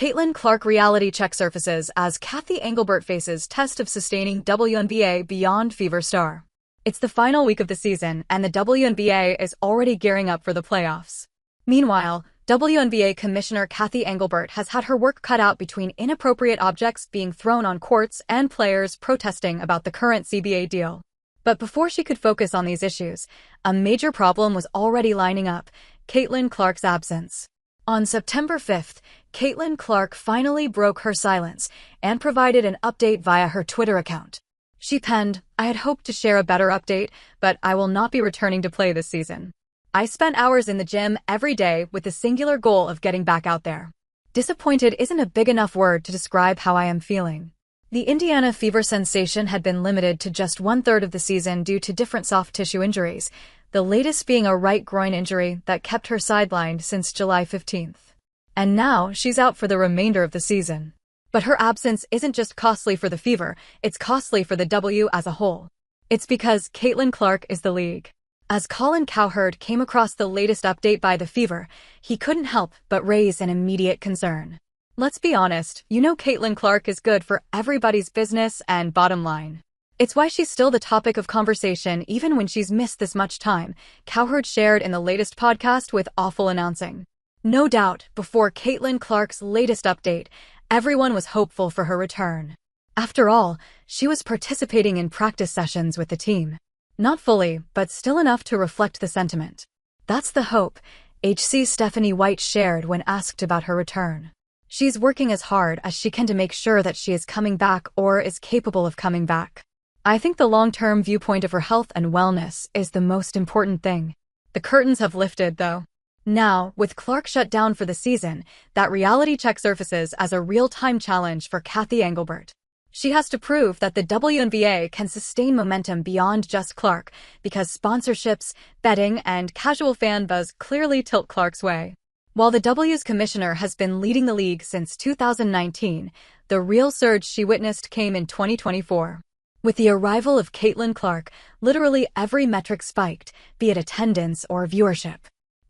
Caitlin Clark reality check surfaces as Cathy Engelbert faces test of sustaining WNBA Beyond Fever star. It's the final week of the season, and the WNBA is already gearing up for the playoffs. Meanwhile, WNBA Commissioner Cathy Engelbert has had her work cut out between inappropriate objects being thrown on courts and players protesting about the current CBA deal. But before she could focus on these issues, a major problem was already lining up: Caitlin Clark's absence. On September 5th, Caitlin Clark finally broke her silence and provided an update via her Twitter account. She penned, "I had hoped to share a better update, but I will not be returning to play this season. I spent hours in the gym every day with the singular goal of getting back out there. Disappointed isn't a big enough word to describe how I am feeling." The Indiana Fever sensation had been limited to just 1/3 of the season due to different soft tissue injuries, the latest being a right groin injury that kept her sidelined since July 15th. And now she's out for the remainder of the season. But her absence isn't just costly for the Fever, it's costly for the W as a whole. It's because Caitlin Clark is the league. As Colin Cowherd came across the latest update by the Fever, he couldn't help but raise an immediate concern. Let's be honest, you know Caitlin Clark is good for everybody's business and bottom line. It's why she's still the topic of conversation even when she's missed this much time, Cowherd shared in the latest podcast with Awful announcing. No doubt, before Caitlin Clark's latest update, everyone was hopeful for her return. After all, she was participating in practice sessions with the team. Not fully, but still enough to reflect the sentiment. That's the hope, HC Stephanie White shared when asked about her return. She's working as hard as she can to make sure that she is coming back or is capable of coming back. I think the long-term viewpoint of her health and wellness is the most important thing. The curtains have lifted, though. Now, with Clark shut down for the season, that reality check surfaces as a real-time challenge for Cathy Engelbert. She has to prove that the WNBA can sustain momentum beyond just Clark, because sponsorships, betting, and casual fan buzz clearly tilt Clark's way. While the W's commissioner has been leading the league since 2019, the real surge she witnessed came in 2024. With the arrival of Caitlin Clark, literally every metric spiked, be it attendance or viewership.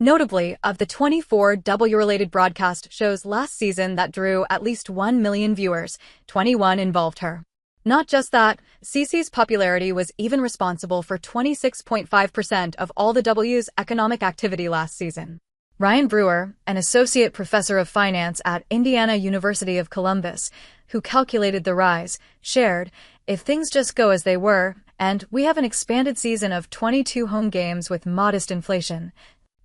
Notably, of the 24 W-related broadcast shows last season that drew at least 1 million viewers, 21 involved her. Not just that, CC's popularity was even responsible for 26.5% of all the W's economic activity last season. Ryan Brewer, an associate professor of finance at Indiana University of Columbus, who calculated the rise, shared, "If things just go as they were, and we have an expanded season of 22 home games with modest inflation,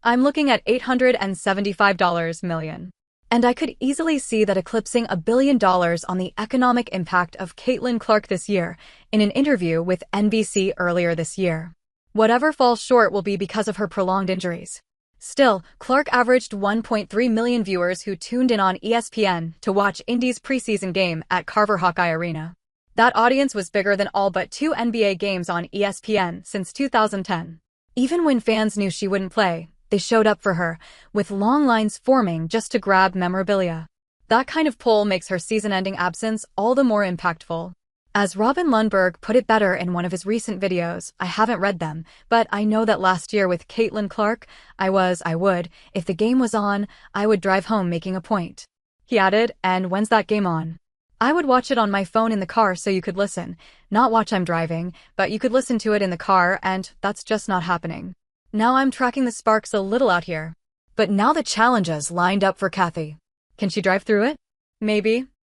I'm looking at $875 million. And I could easily see that eclipsing $1 billion on the economic impact of Caitlin Clark this year," in an interview with NBC earlier this year. Whatever falls short will be because of her prolonged injuries. Still, Clark averaged 1.3 million viewers who tuned in on ESPN to watch Indy's preseason game at Carver Hawkeye Arena. That audience was bigger than all but 2 NBA games on ESPN since 2010. Even when fans knew she wouldn't play, they showed up for her, with long lines forming just to grab memorabilia. That kind of pull makes her season-ending absence all the more impactful. As Robin Lundberg put it better in one of his recent videos, I haven't read them, but I know that last year with Caitlin Clark, I would, if the game was on, I would drive home making a point. He added, "And when's that game on? I would watch it on my phone in the car so you could listen, not watch I'm driving, but you could listen to it in the car, and that's just not happening. Now I'm tracking the sparks a little out here." But now the challenge is lined up for Cathy. Can she drive through it? Maybe,